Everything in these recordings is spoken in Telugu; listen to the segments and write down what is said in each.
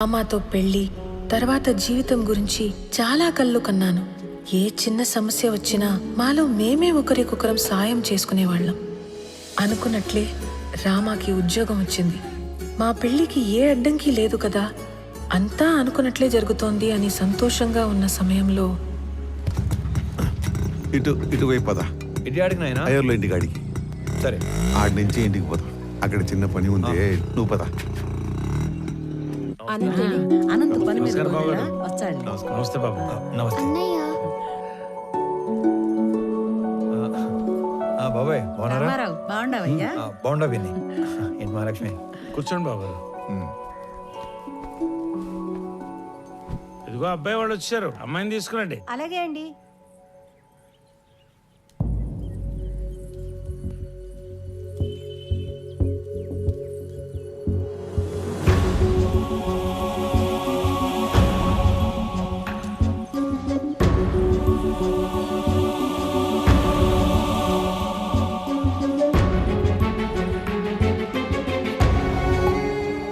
అమ్మాతో పెళ్లి తర్వాత జీవితం గురించి చాలా కళ్ళు కన్నాను. ఏ చిన్న సమస్య వచ్చినా మాలో మేమే ఒకరికొకరం సాయం చేసుకునేవాళ్ళం. అనుకున్నట్లే రామాకి ఉద్యోగం వచ్చింది. మా పెళ్లికి ఏ అడ్డంకి లేదు కదా, అంతా అనుకున్నట్లే జరుగుతోంది అని సంతోషంగా ఉన్న సమయంలో ఇటువైపు పద. ఇటు ఆడికి నాయనా అయ్యర్లో ఇంటికి ఆడికి. సరే ఆడి నుంచి ఇంటికి పోదాం. అక్కడ చిన్న పని ఉంది, నువ్వు పద. అనంత పని మీద వచ్చాడు. నమస్తే బాబు. నమస్తే బాబాయ్. బాగున్నారా? రామారావు బాగుండవయ్యా? బాగుండా విని. ఏంటి మహాలక్ష్మి? కూర్చోండి బాబు. ఇదిగో అబ్బాయి వాళ్ళు వచ్చారు, అమ్మాయిని తీసుకురండి. అలాగే అండి.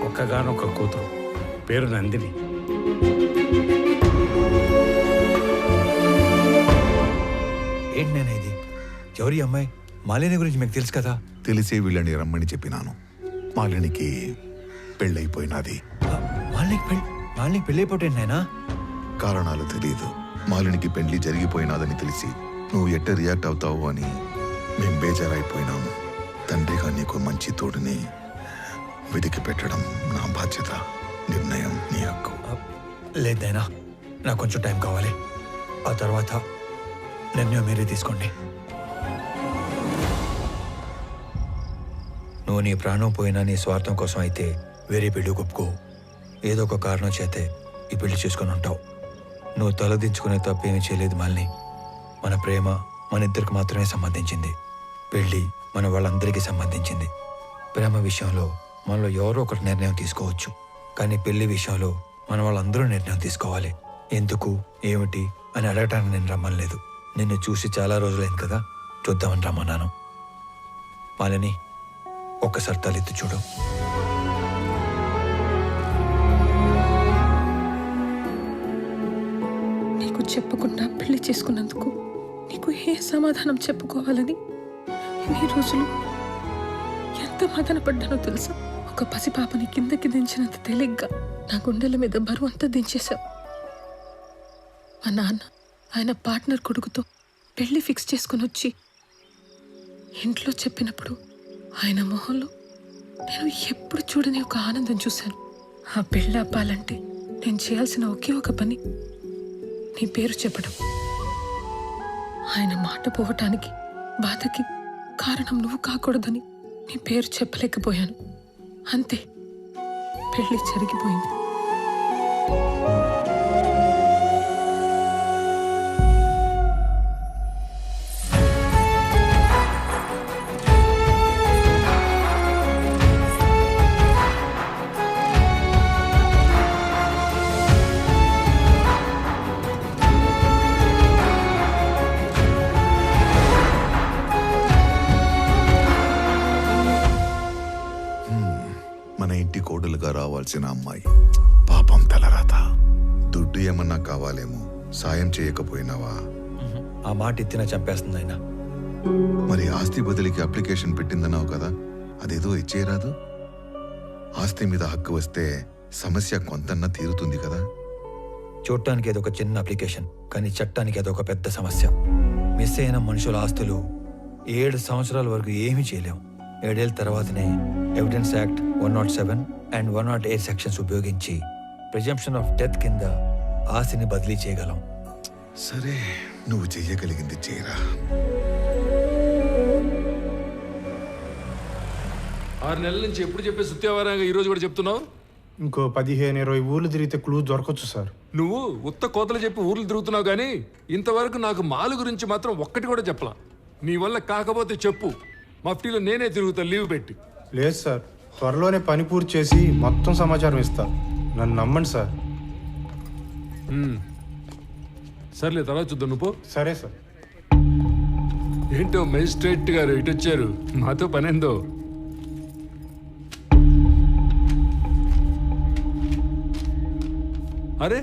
ఒక్కగానొక్క కూతురు, పేరు నందిని. ఏంటి నేను ఇది? ఎవరి అమ్మాయి? మాలిని గురించి మీకు తెలుసు కదా? తెలిసే వీళ్ళని రమ్మని చెప్పినాను. మాలినికి పెళ్ళైపోయినది. మాలినికి పెళ్ళైపోతే నాయనా? కారణాలు తెలియదు. మాలినికి పెళ్లి జరిగిపోయినాదని తెలిసి నువ్వు ఎట్ట రియాక్ట్ అవుతావు అని మేం బేజారైపోయినాము. తండ్రిగా నీకు మంచి తోడుని వెతికి పెట్టడం నా బాధ్యత. నిర్ణయం నీ హక్కు. లేదైనా నాకు కొంచెం టైం కావాలి. ఆ తర్వాత నిర్ణయం మీరే తీసుకోండి. నువ్వు నీ ప్రాణం పోయినా నీ స్వార్థం కోసం అయితే వేరే పెళ్లి ఒప్పుకో. ఏదో ఒక కారణం చేతే ఈ పెళ్లి చేసుకొని ఉంటావు. నువ్వు తలదించుకునే తప్పేమీ చేయలేదు మాలిని. మన ప్రేమ మన ఇద్దరికి మాత్రమే సంబంధించింది. పెళ్లి మన వాళ్ళందరికీ సంబంధించింది. ప్రేమ విషయంలో మనలో ఎవరో ఒకటి నిర్ణయం తీసుకోవచ్చు, కానీ పెళ్లి విషయంలో మన వాళ్ళందరూ నిర్ణయం తీసుకోవాలి. ఎందుకు ఏమిటి అని అడగటానికి నేను రమ్మనలేదు. నిన్ను చూసి చాలా రోజులైంది కదా, చూద్దామని రమ్మన్నాను. మాలిని, ఒక్కసారి తలెత్తి చూడు. నీకు చెప్పకుండా పెళ్లి చేసుకున్నందుకు నీకు ఏ సమాధానం చెప్పుకోవాలని ఇన్ని రోజులు ఎంత మదన పడ్డానో తెలుసా? ఒక పసిపాపని కిందకి దించినంత తేలిగ్గా నా గుండెల మీద బరువు అంతా దించేశావు. మా నాన్న ఆయన పార్ట్నర్ కొడుకుతో పెళ్లి ఫిక్స్ చేసుకుని వచ్చి ఇంట్లో చెప్పినప్పుడు ఆయన మొహంలో నేను ఎప్పుడు చూడని ఒక ఆనందం చూశాను. ఆ పెళ్ళి ఆపాలంటే నేను చేయాల్సిన ఒకే ఒక పని నీ పేరు చెప్పడం. ఆయన మాట పోవటానికి బాధకి కారణం నువ్వు కాకూడదని నీ పేరు చెప్పలేకపోయాను. అంతే, పెళ్లి జరిగిపోయింది. మన ఇంటి కోడలుగా రావాల్సిన అమ్మాయి పాపం తలరాత. దుడ్డు ఏమన్నా కావాలేమో, సాయం చేయకపోయినావా? ఆ మాట ఎత్తినా చంపేస్తుంది ఆయన. మరి ఆస్తి బదిలీకి అప్లికేషన్ పెట్టిందన్నావు కదా, అదేదో ఇచ్చేయరాదు? ఆస్తి మీద హక్కు వస్తే సమస్య కొంతన్నా తీరుతుంది కదా. చూడటానికి ఏదో ఒక చిన్న అప్లికేషన్, కానీ చట్టానికి అదొక పెద్ద సమస్య. మిస్ అయిన మనుషుల ఆస్తులు 7 సంవత్సరాల వరకు ఏమీ చేయలేం. 7 ఏళ్ళ తర్వాతనే ఎవిడెన్స్ యాక్ట్ 107 అండ్ 108 సెక్షన్స్ ఉపయోగించి ప్రిజంప్షన్ ఆఫ్ డెత్ కింద ఆస్తిని బదిలీ చేయగలం. సరే, నువ్వు చెయ్యగలిగింది చేయరా. 6 నెలల నుంచి ఎప్పుడు చెప్పే సుత్యావారంగా ఈరోజు కూడా చెప్తున్నావు? ఇంకో 15-20 ఊర్లు తిరిగితే క్లూ దొరకచ్చు సార్. నువ్వు ఉత్త కోతలు చెప్పి ఊర్లు తిరుగుతున్నావు కానీ ఇంతవరకు నాకు మాలు గురించి మాత్రం ఒక్కటి కూడా చెప్పలా. నీ వల్ల కాకపోతే చెప్పు, మఫ్టీలో నేనే తిరుగుతా లీవ్ పెట్టి. లేదు సార్, త్వరలోనే పని పూర్తి చేసి మొత్తం సమాచారం ఇస్తా. నన్ను నమ్మండి సార్. సర్లే, తర్వాత చూద్దాం. నువ్వు సరే సార్. ఏంటో మేజిస్ట్రేట్ గారు ఇటు వచ్చారు, మాతో పనేందో. అరే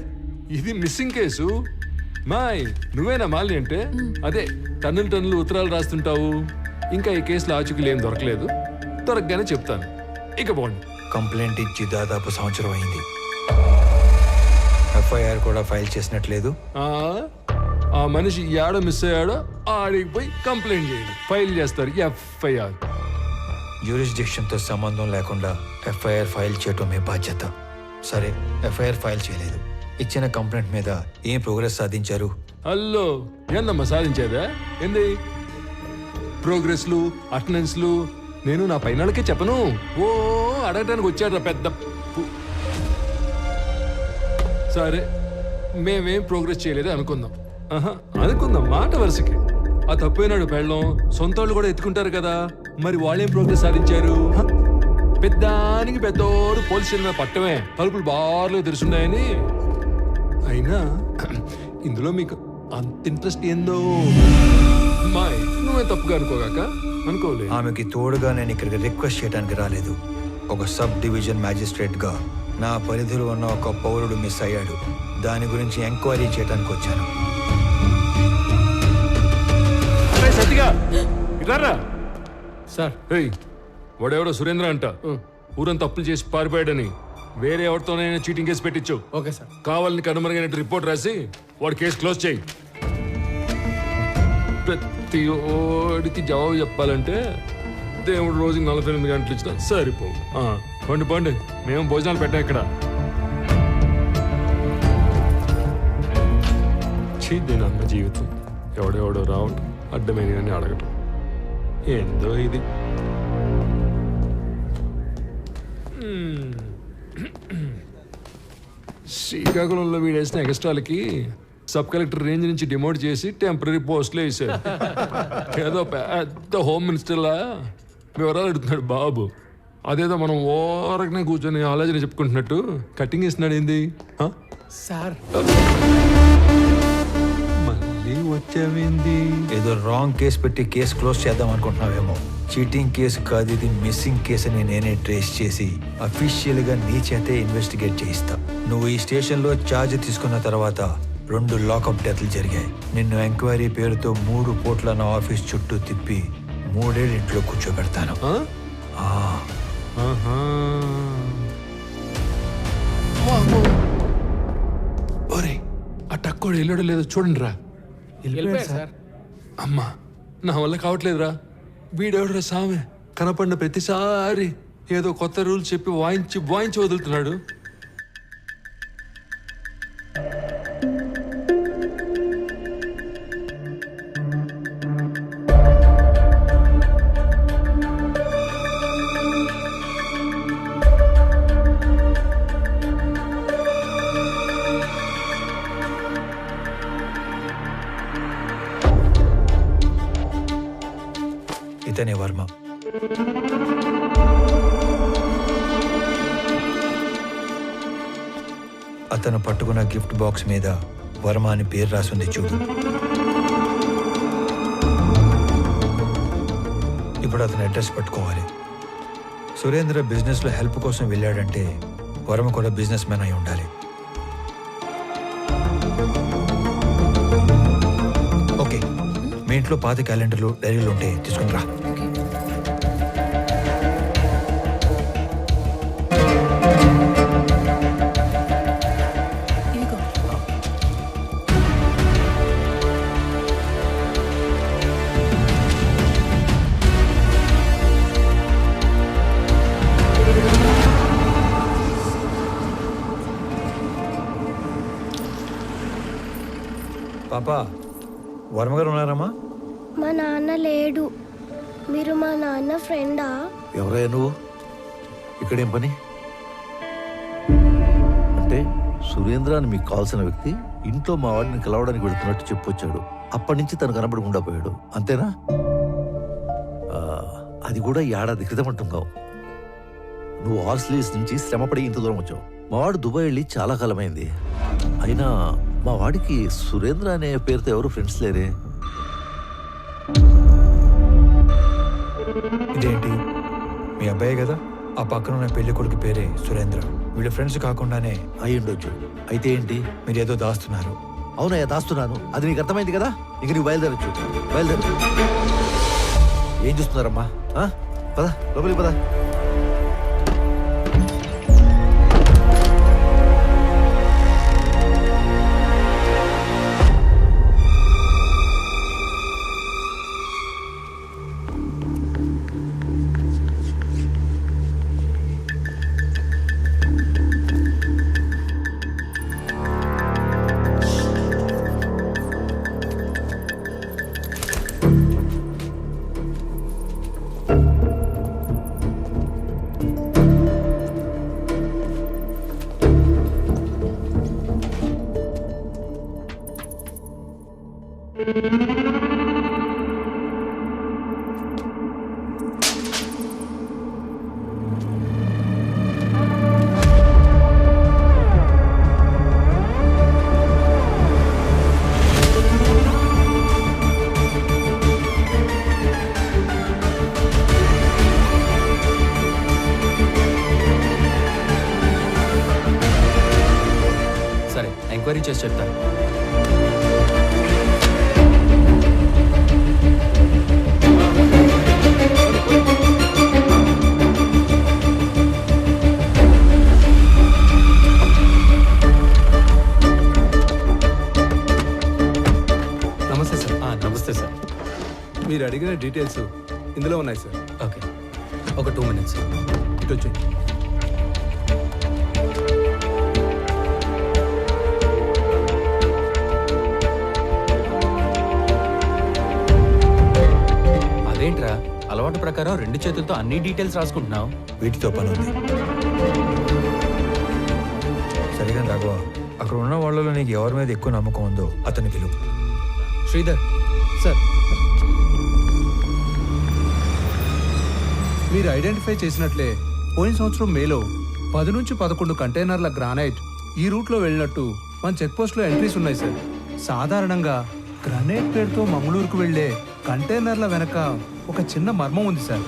ఇది మిస్సింగ్ కేసు. మాయ్ నువ్వేనా మాలిని అంటే? అదే టన్నులు ఉత్తరాలు రాస్తుంటావు. ఇంకా ఈ కేసులో ఆచూకీలు ఏం దొరకలేదు. దొరకగానే చెప్తాను. ఇక పోండి. కంప్లైంట్ ఇచ్చి దాదాపు సంవత్సరం అయింది. ఎఫ్ఐఆర్ కూడా ఫైల్ చేసినట్లేదు. ఆ మనిషి ఏడో మిస్ అయ్యాడో ఆడికి పోయి కంప్లైంట్ చేయండి, ఫైల్ చేస్తారు ఎఫ్ఐఆర్. జ్యూరిస్డిక్షన్తో సంబంధం లేకుండా ఎఫ్ఐఆర్ ఫైల్ చేయటం మీ బాధ్యత. సరే, ఎఫ్ఐఆర్ ఫైల్ చేయలేదు. ఇచ్చిన కంప్లైంట్ మీద ఏం ప్రోగ్రెస్ సాధించారు? హలో, ఏందమ్మా సాధించేదా? ఏంది ప్రోగ్రెస్లు, అటెండెన్స్లు? నేను నా పైనకే చెప్పను. ఓ అడగటానికి వచ్చాడు పెద్ద సరే, మేమేం ప్రోగ్రెస్ చేయలేదు అనుకుందాం. అనుకుందాం మాట వరుసకి. ఆ తప్పైనాడు పెళ్ళం సొంత వాళ్ళు కూడా ఎత్తుకుంటారు కదా, మరి వాళ్ళేం ప్రోగ్రెస్ సాధించారు? పెద్దానికి పెద్దోడు పోలీస్ స్టేషన్ మీద పట్టమే, తలుపులు బార్లో తెరుచున్నాయని. అయినా ఇందులో మీకు అంత ఇంట్రెస్ట్ ఏందో? మాయ్ నువ్వే తప్పుగా అనుకోగాక. అనుకోలే. ఆమెకి తోడుగా నేను ఇక్కడికి రిక్వెస్ట్ చేయడానికి రాలేదు. ఒక సబ్ డివిజన్ మ్యాజిస్ట్రేట్ గా నా పరిధిలో ఉన్న ఒక పౌరుడు మిస్ అయ్యాడు. దాని గురించి ఎంక్వైరీ చేయడానికి వచ్చాను. సార్ వాడెవడో సురేంద్ర అంట, ఊరంతా తప్పులు చేసి పారిపోయాడని వేరే ఎవరితోనైనా చీటింగ్ కేసు పెట్టించు. Okay sir. కావాలని కనుమరుగైనట్టు రిపోర్ట్ రాసి వాడి కేసు క్లోజ్ చేయి. ప్రతి ఓడికి జవాబు చెప్పాలంటే దేవుడు రోజుకి 48 గంటలు ఇచ్చినా సరిపోవు. పండి పండి, మేము భోజనాలు పెట్టాం ఇక్కడ. దీని అన్న జీవితం ఎవడెవడో రావటం, అడ్డమైన అడగటం, ఏందో ఇది. శ్రీకాకుళంలో వీడేసిన ఎక్స్ట్రాలకి సబ్ కలెక్టర్ రేంజ్ నుంచి డిమోట్ చేసి టెంపరీ పోస్టులు వేసాడు. ఏదో పెద్ద హోమ్ మినిస్టర్లా వివరాలు అడుగుతున్నాడు బాబు. అదేదో మనం ఓరకనే కూర్చొని ఆలోచన చెప్పుకుంటున్నట్టు కటింగ్ ఇస్తున్నాడు. ఏంది సార్? మళ్ళీ వచ్చావేంది? ఏదో రాంగ్ కేసు పెట్టి కేసు క్లోజ్ చేద్దాం అనుకుంటున్నావేమో. చీటింగ్ కేసు కాదు ఇది, మిస్సింగ్ కేసు అని నేనే ట్రేస్ చేసి అఫీషియల్ గా నీ చేతే ఇన్వెస్టిగేట్ చేయిస్తా. నువ్వు ఈ స్టేషన్ లో ఛార్జ్ తీసుకున్న తర్వాత 2 లాకప్ డెత్లు జరిగాయి. నిన్ను ఎంక్వైరీ పేరుతో 3 పూట్ల నా ఆఫీస్ చుట్టూ తిప్పి 3 ఏళ్ళు ఇంట్లో కూర్చోబెడతాను. ఒరే ఆ టక్కోడు వెళ్ళాడో లేదో చూడండి రా. సార్. అమ్మా నా వల్ల కావట్లేదురా. వీడెవడరా సామె, కనపడిన ప్రతిసారి ఏదో కొత్త రూల్స్ చెప్పి వాయించి వదులుతున్నాడు. ఇతనే వర్మ. అతను పట్టుకున్న గిఫ్ట్ బాక్స్ మీద వర్మ అని పేరు రాసింది చూడు. ఇప్పుడు అతను అడ్రస్ పట్టుకోవాలి. సురేంద్ర బిజినెస్లో హెల్ప్ కోసం వెళ్ళాడంటే వర్మ కూడా బిజినెస్ మ్యాన్ అయి ఉండాలి. ఓకే, మీ ఇంట్లో పాత క్యాలెండర్లు, డైరీలు ఉంటే తీసుకుని రా. పాపా, వర్మగారు ఉన్నారమ్మా? మా నాన్న లేడు. మీరు మా నాన్న ఫ్రెండా? ఎవరయ్యా నువ్వు? ఇక్కడేం పని? అంటే సురేంద్ర అని మీకు కావాల్సిన వ్యక్తి ఇంట్లో మా వాడిని కలవడానికి వెళుతున్నట్టు చెప్పొచ్చాడు. అప్పటి నుంచి తను కనబడకుండా పోయాడు, అంతేనా? అది కూడా ఏడాది క్రితం అంటున్నావు. నువ్వు ఆస్ట్రేలియా నుంచి శ్రమపడి ఇంత దూరం వచ్చావు. మా వాడు దుబాయ్ వెళ్ళి చాలా కాలమైంది. అయినా మా వాడికి సురేంద్ర అనే పేరుతో ఎవరు ఫ్రెండ్స్ లేరే. ఇదేంటి, మీ అబ్బాయి కదా? ఆ పక్కన ఉన్న పెళ్లి కొడుకు పేరే సురేంద్ర. వీళ్ళ ఫ్రెండ్స్ కాకుండానే అయి ఉండొచ్చు. అయితే ఏంటి? మీరు ఏదో దాస్తున్నారు. అవునయ్యా, దాస్తున్నాను. అది నీకు అర్థమైంది కదా. ఇంక నీకు బయలుదేరచ్చు. బయలుదేరు. ఏం చూస్తున్నారమ్మా? ఆ? పద లోపలికి పద. సరే, ఎంక్వైరీ చేసి చెప్తాను. నమస్తే సార్. నమస్తే సార్. మీరు అడిగిన డీటెయిల్స్ ఇందులో ఉన్నాయి సార్. ఓకే, ఒక 2 minutes. ఇటు వచ్చేయండి. అదేంట్రా, అలవాటు ప్రకారం 2 చేతులతో అన్ని డీటెయిల్స్ రాసుకుంటున్నావు? వీటితో పని ఉంది. సరిగా రాఘవ, అక్కడ ఉన్న వాళ్ళలో నీకు ఎవరి మీద ఎక్కువ నమ్మకం ఉందో అతని పిలువు. శ్రీధర్. సార్, మీరు ఐడెంటిఫై చేసినట్లే పోయిన సంవత్సరం మేలో 10 నుంచి 11 కంటైనర్ల గ్రానైట్ ఈ రూట్లో వెళ్ళినట్టు మన చెక్ పోస్ట్లో ఎంట్రీస్ ఉన్నాయి సార్. సాధారణంగా గ్రానైట్ పేరుతో మంగళూరుకు వెళ్లే కంటైనర్ల వెనక ఒక చిన్న మర్మం ఉంది సార్.